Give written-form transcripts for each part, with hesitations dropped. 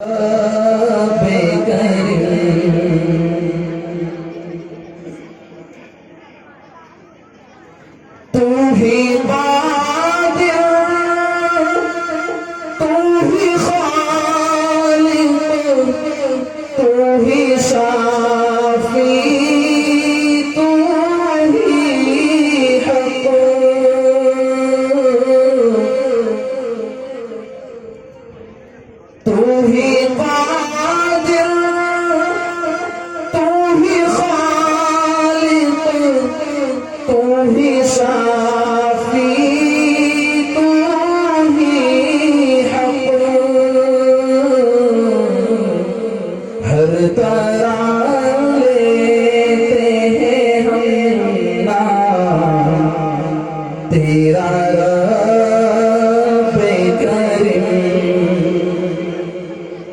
तू ही बादिल, तू ही खालिक, तू ही शाफी, तू ही हक। तू ही बादिल, तू ही खालिक, तू ही शाफी, तू ही हक। हर तरह लेते हैं हम नाम तेरा रब्बे करीम।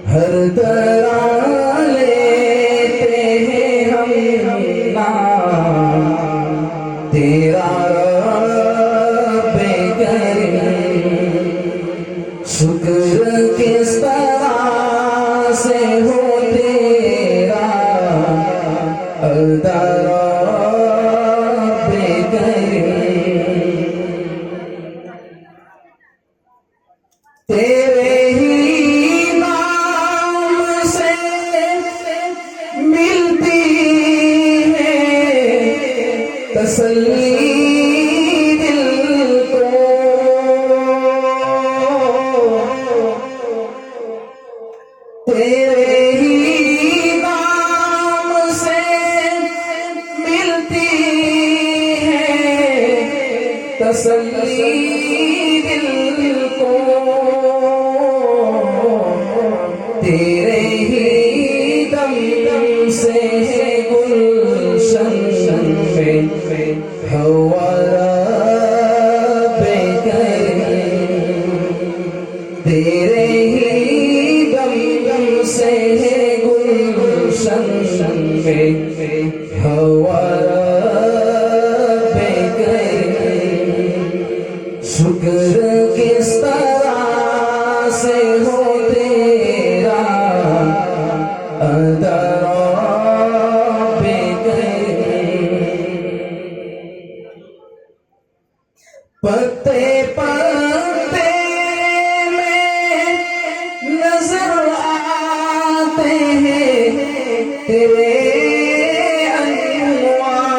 हर तरह लेते हैं हम नाम तेरा रब्बे करीम। शुक्र किस तरह से हो तेरा अदा रब्बे करीम। तेरे ही नाम से मिलती है तसल्ली दिल को। तेरे ही नाम से मिलती है तसल्ली दिल को। तेरे ही दम दम से है गुलशन में हवा रब्बे करीम। तेरे ही दम दम से है गुलशन में हवा रब्बे करीम। शुक्र किस तरह से हो तेरा अदा रब्बे करीम। पत्ते पत्ते में नजर आते हैं तेरे अनवार।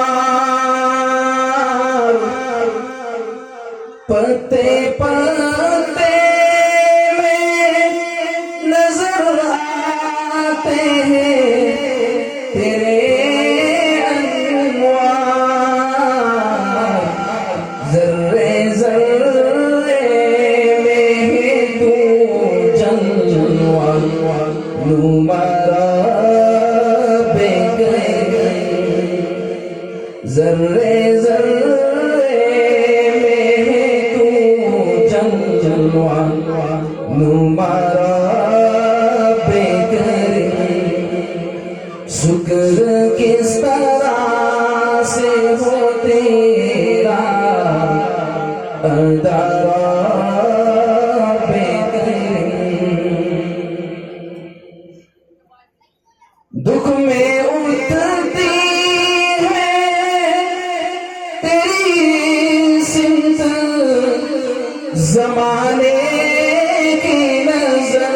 पत्ते पत्ते में नजर आते हैं तेरे अनवार। जर्रे जर्रे में है तू जलवा नुमा रब्बे करीम। जर्रे जर्रे में है तू जलवा नुमा रब्बे करीम। शुक्र किस तरह से हो तेरा अदा रब्बे करीम। दुख में उतरती है तेरी सिमत, जमाने की नजर।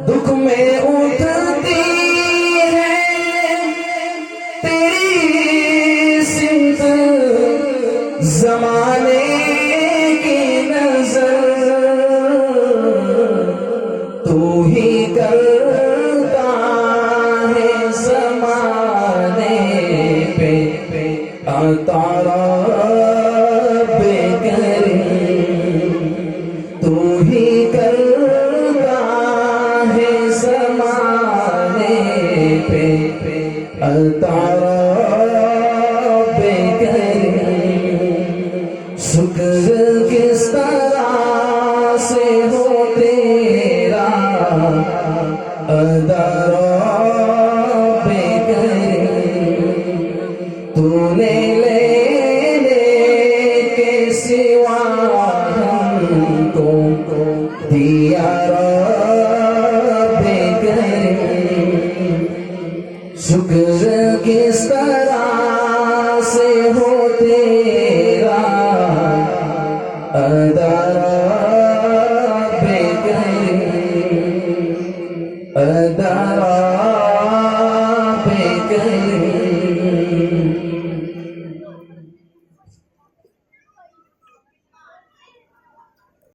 दुख में उतरती है तेरी सिमत, जमाने की नजर। तू ही करता है ज़माने पे अता रब्बे करीम। तू ही करता है ज़माने पे अता रब्बे करीम। शुक्र किस तरह से हो तेरा अदा रब्बे करीम। तूने लेने के सिवा हमको दी या रब्बे करीम शुक्र किस तरह से हो तेरा अदा रब्बे करीम अदा रब्बे करीम